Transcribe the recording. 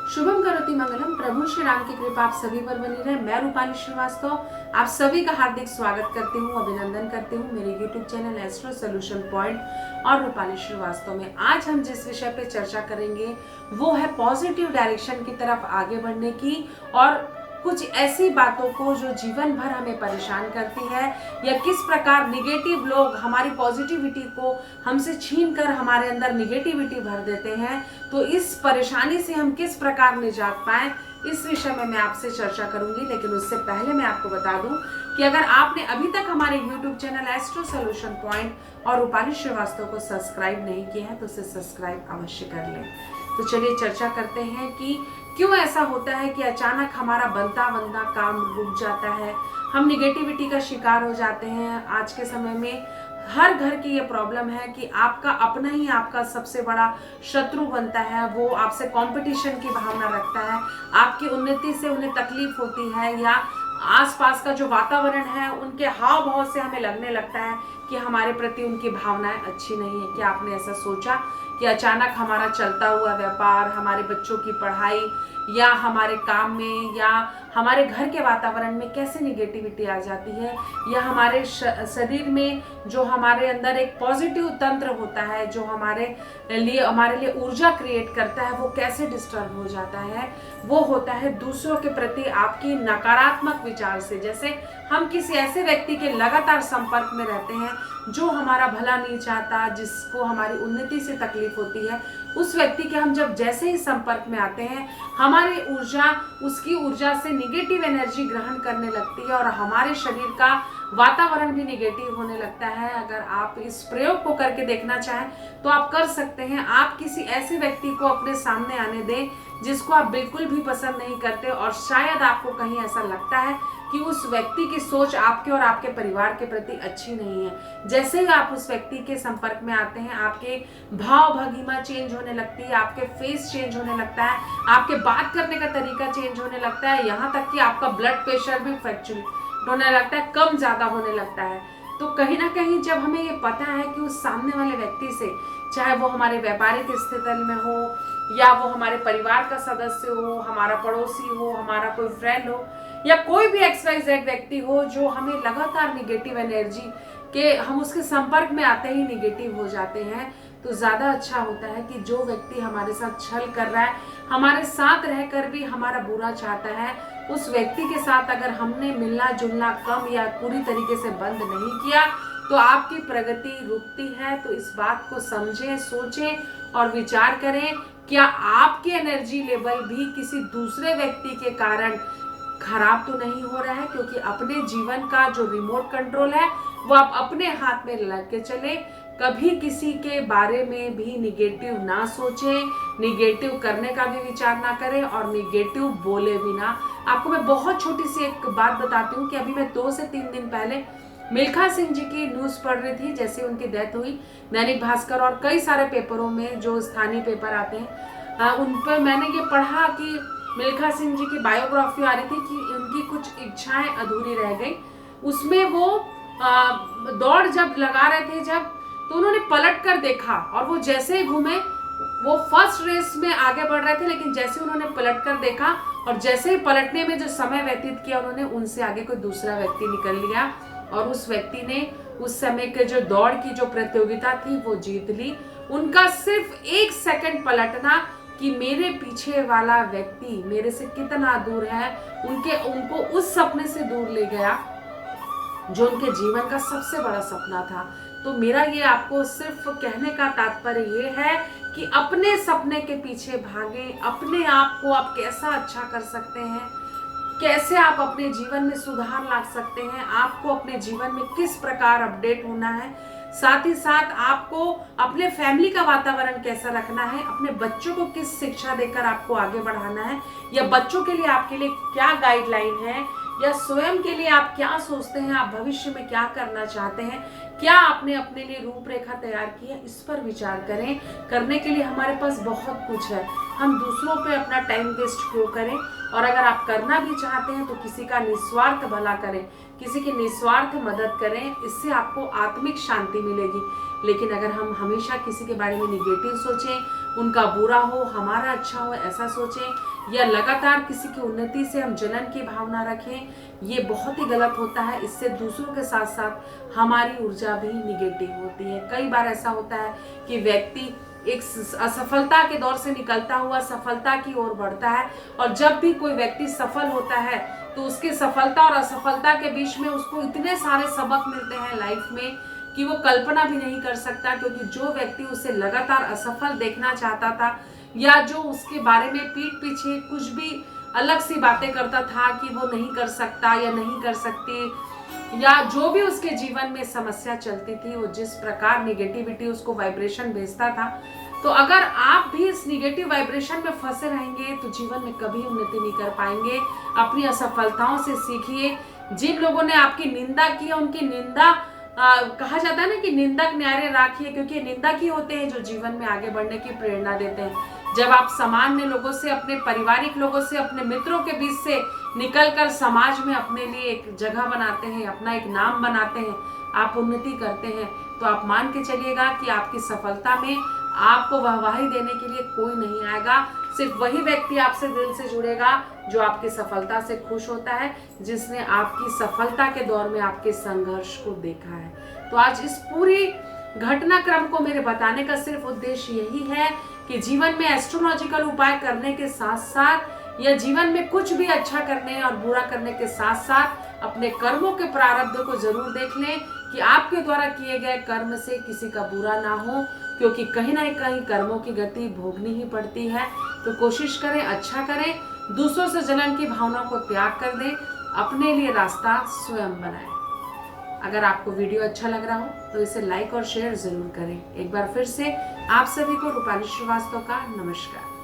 शुभम करोति मंगलम। प्रभु श्री राम की कृपा आप सभी पर बनी रहे। मैं रूपाली श्रीवास्तव आप सभी का हार्दिक स्वागत करती हूँ, अभिनंदन करती हूँ मेरे YouTube channel astro solution point और रूपाली श्रीवास्तव में। आज हम जिस विषय पे चर्चा करेंगे वो है पॉजिटिव डायरेक्शन की तरफ आगे बढ़ने की, और कुछ ऐसी बातों को जो जीवन भर हमें परेशान करती है, या किस प्रकार निगेटिव लोग हमारी पॉजिटिविटी को हमसे छीन कर हमारे अंदर निगेटिविटी भर देते हैं। तो इस परेशानी से हम किस प्रकार निजात पाएं, इस विषय में मैं आपसे चर्चा करूंगी। लेकिन उससे पहले मैं आपको बता दूं कि अगर आपने अभी तक हमारे YouTube channel astro solution point और रूपाली श्रीवास्तव को सब्सक्राइब नहीं किया है तो उसे सब्सक्राइब अवश्य कर लें। तो चलिए चर्चा करते हैं कि क्यों ऐसा होता है कि अचानक हमारा बनता बनता काम रुक जाता है, हम निगेटिविटी का शिकार हो जाते हैं। आज के समय में हर घर की ये प्रॉब्लम है कि आपका अपना ही आपका सबसे बड़ा शत्रु बनता है। वो आपसे कंपटीशन की भावना रखता है, आपकी उन्नति से उन्हें तकलीफ होती है, या आसपास का जो वातावरण है उनके हाव भाव से हमें लगने लगता है कि हमारे प्रति उनकी भावनाएं अच्छी नहीं है। क्या आपने ऐसा सोचा कि अचानक हमारा चलता हुआ व्यापार, हमारे बच्चों की पढ़ाई, या हमारे काम में, या हमारे घर के वातावरण में कैसे निगेटिविटी आ जाती है, या हमारे शरीर में जो हमारे अंदर एक पॉजिटिव तंत्र होता है जो हमारे लिए ऊर्जा क्रिएट करता है, वो कैसे डिस्टर्ब हो जाता है। वो होता है दूसरों के प्रति आपकी नकारात्मक विचार से। जैसे हम किसी ऐसे व्यक्ति के लगातार संपर्क में रहते हैं जो हमारा भला नहीं चाहता, जिसको हमारी उन्नति से तकलीफ होती है, उस व्यक्ति के हम जब जैसे ही संपर्क में आते हैं हमारी ऊर्जा उसकी ऊर्जा से निगेटिव एनर्जी ग्रहण करने लगती है और हमारे शरीर का वातावरण भी निगेटिव होने लगता है। अगर आप इस प्रयोग को करके देखना चाहें तो आप कर सकते हैं। आप किसी ऐसे व्यक्ति को अपने सामने आने दें जिसको आप बिल्कुल भी पसंद नहीं करते, और शायद आपको कहीं ऐसा लगता है कि उस व्यक्ति की सोच आपके और आपके परिवार के प्रति अच्छी नहीं है। जैसे ही आप उस व्यक्ति के संपर्क में आते हैं आपके भाव भंगिमा चेंज होने लगती है, आपके फेस चेंज होने लगता है, आपके बात करने का तरीका चेंज होने लगता है, यहाँ तक कि आपका ब्लड प्रेशर भी फ्लक्चुएट होने लगता है, कम ज्यादा होने लगता है। तो कहीं ना कहीं जब हमें ये पता है कि उस सामने वाले व्यक्ति से, चाहे वो हमारे व्यापारिक स्थिति में हो, या वो हमारे परिवार का सदस्य हो, हमारा पड़ोसी हो, हमारा कोई फ्रेंड हो, या कोई भी XYZ व्यक्ति हो जो हमें लगातार निगेटिव एनर्जी के, हम उसके संपर्क में आते ही निगेटिव हो जाते हैं, तो ज्यादा अच्छा होता है कि जो व्यक्ति हमारे साथ छल कर रहा है, हमारे साथ रहकर भी हमारा बुरा चाहता है, उस व्यक्ति के साथ अगर हमने मिलना जुलना कम या पूरी तरीके से बंद नहीं किया तो आपकी प्रगति रुकती है। तो इस बात को समझें, सोचें और विचार करें, क्या आपकी एनर्जी लेवल भी किसी दूसरे व्यक्ति के कारण खराब तो नहीं हो रहा है। क्योंकि अपने जीवन का जो रिमोट कंट्रोल है वो आप अपने हाथ में लेके चले। कभी किसी के बारे में भी निगेटिव ना सोचें, निगेटिव करने का भी विचार ना करें, और निगेटिव बोले भी ना। आपको मैं बहुत छोटी सी एक बात बताती हूँ कि अभी मैं 2 से 3 दिन पहले मिल्खा सिंह जी की न्यूज पढ़ रही थी। जैसे उनकी डेथ हुई, दैनिक भास्कर और कई सारे पेपरों में जो स्थानीय पेपर आते हैं उन पर मैंने ये पढ़ा कि मिल्खा सिंह जी की बायोग्राफी आ रही थी कि उनकी कुछ इच्छाएं अधूरी रह गई। उसमें वो दौड़ जब लगा रहे थे तो उन्होंने पलट कर देखा, और वो जैसे ही घूमे, वो फर्स्ट रेस में आगे बढ़ रहे थे, लेकिन जैसे उन्होंने पलट कर देखा और जैसे ही पलटने में जो समय व्यतीत किया, उन्होंने उनसे आगे कोई दूसरा व्यक्ति निकल लिया, और उस व्यक्ति ने उस समय के जो दौड़ की जो प्रतियोगिता थी वो जीत ली। उनका सिर्फ 1 सेकंड पलटना कि मेरे पीछे वाला व्यक्ति मेरे से कितना दूर है, उनको उस सपने से दूर ले गया जो उनके जीवन का सबसे बड़ा सपना था। तो मेरा ये आपको सिर्फ कहने का तात्पर्य ये है कि अपने सपने के पीछे भागें। अपने आप को आप कैसा अच्छा कर सकते हैं, कैसे आप अपने जीवन में सुधार ला सकते हैं, आपको अपने जीवन में किस प्रकार अपडेट होना है, साथ ही साथ आपको अपने फैमिली का वातावरण कैसा रखना है, अपने बच्चों को किस शिक्षा देकर आपको आगे बढ़ाना है, या बच्चों के लिए आपके लिए क्या गाइडलाइन है, या स्वयं के लिए आप क्या सोचते हैं, आप भविष्य में क्या करना चाहते हैं, क्या आपने अपने लिए रूपरेखा तैयार की है, इस पर विचार करें। करने के लिए हमारे पास बहुत कुछ है, हम दूसरों पे अपना टाइम वेस्ट क्यों करें। और अगर आप करना भी चाहते हैं तो किसी का निस्वार्थ भला करें, किसी की निस्वार्थ मदद करें, इससे आपको आत्मिक शांति मिलेगी। लेकिन अगर हम हमेशा किसी के बारे में निगेटिव सोचें, उनका बुरा हो हमारा अच्छा हो ऐसा सोचें, या लगातार किसी की उन्नति से हम जलन की भावना रखें, ये बहुत ही गलत होता है। इससे दूसरों के साथ साथ हमारी ऊर्जा भी निगेटिव होती है। कई बार ऐसा होता है कि व्यक्ति एक असफलता के दौर से निकलता हुआ सफलता की ओर बढ़ता है, और जब भी कोई व्यक्ति सफल होता है तो उसके सफलता और असफलता के बीच में उसको इतने सारे सबक मिलते हैं लाइफ में कि वो कल्पना भी नहीं कर सकता। क्योंकि जो व्यक्ति उसे लगातार असफल देखना चाहता था, या जो उसके बारे में पीठ पीछे कुछ भी अलग सी बातें करता था कि वो नहीं कर सकता या नहीं कर सकती, या जो भी उसके जीवन में समस्या चलती थी, वो जिस प्रकार निगेटिविटी उसको वाइब्रेशन भेजता था, तो अगर आप भी इस निगेटिव वाइब्रेशन में फंसे रहेंगे तो जीवन में कभी उन्नति नहीं कर पाएंगे। अपनी असफलताओं से सीखिए। जिन लोगों ने आपकी निंदा की, उनकी निंदा कहा जाता है ना कि निंदक न्यारे राखिए, क्योंकि निंदक ही होते हैं जो जीवन में आगे बढ़ने की प्रेरणा देते हैं। जब आप सामान्य लोगों से, अपने पारिवारिक लोगों से, अपने मित्रों के बीच से निकलकर समाज में अपने लिए एक जगह बनाते हैं, अपना एक नाम बनाते हैं, आप उन्नति करते हैं, तो आप मान के चलिएगा कि आपकी सफलता में आपको वाहवाही देने के लिए कोई नहीं आएगा। सिर्फ वही व्यक्ति आपसे दिल से जुड़ेगा जो आपकी सफलता से खुश होता है, जिसने आपकी सफलता के दौर में आपके संघर्ष को देखा है। तो आज इस पूरी घटनाक्रम को मेरे बताने का सिर्फ उद्देश्य यही है कि जीवन में एस्ट्रोलॉजिकल उपाय करने के साथ साथ, या जीवन में कुछ भी अच्छा करने और बुरा करने के साथ साथ अपने कर्मों के प्रारब्ध को जरूर देख लें कि आपके द्वारा किए गए कर्म से किसी का बुरा ना हो, क्योंकि कहीं ना कहीं कर्मों की गति भोगनी ही पड़ती है। तो कोशिश करें, अच्छा करें, दूसरों से जलन की भावना को त्याग कर दें, अपने लिए रास्ता स्वयं बनाएं। अगर आपको वीडियो अच्छा लग रहा हो तो इसे लाइक और शेयर जरूर करें। एक बार फिर से आप सभी को रूपाली श्रीवास्तव का नमस्कार।